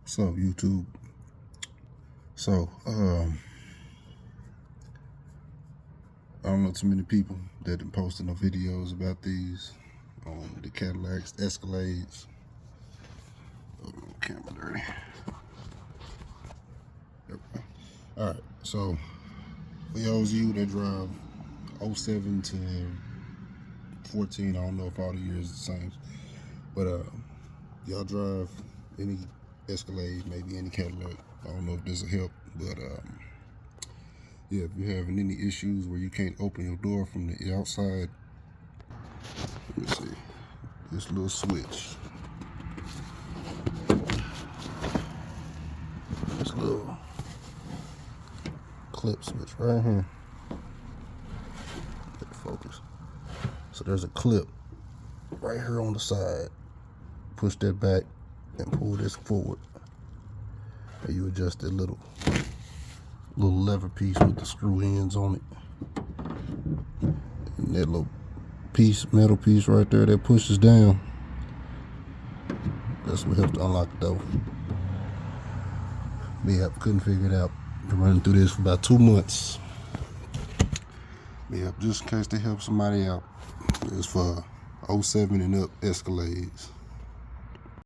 What's up, YouTube? So, I don't know too many people that have posted no videos about these the Cadillacs, Escalades. Camera dirty. Yep. All right. So, for those of you that drive 07 to 14, I don't know if all the years are the same, but y'all drive any Escalade, maybe any Cadillac. I don't know if this will help, but yeah, if you're having any issues where you can't open your door from the outside, let me see, this little switch, this little clip switch right here, get the focus. So there's a clip right here on the side. Push that back and pull this forward, and you adjust that little lever piece with the screw ends on it. And that little metal piece right there that pushes down, that's what helps to unlock the door. Yeah, couldn't figure it out. Been running through this for about 2 months. Yeah, just in case they help somebody out. It's for 07 and up Escalades.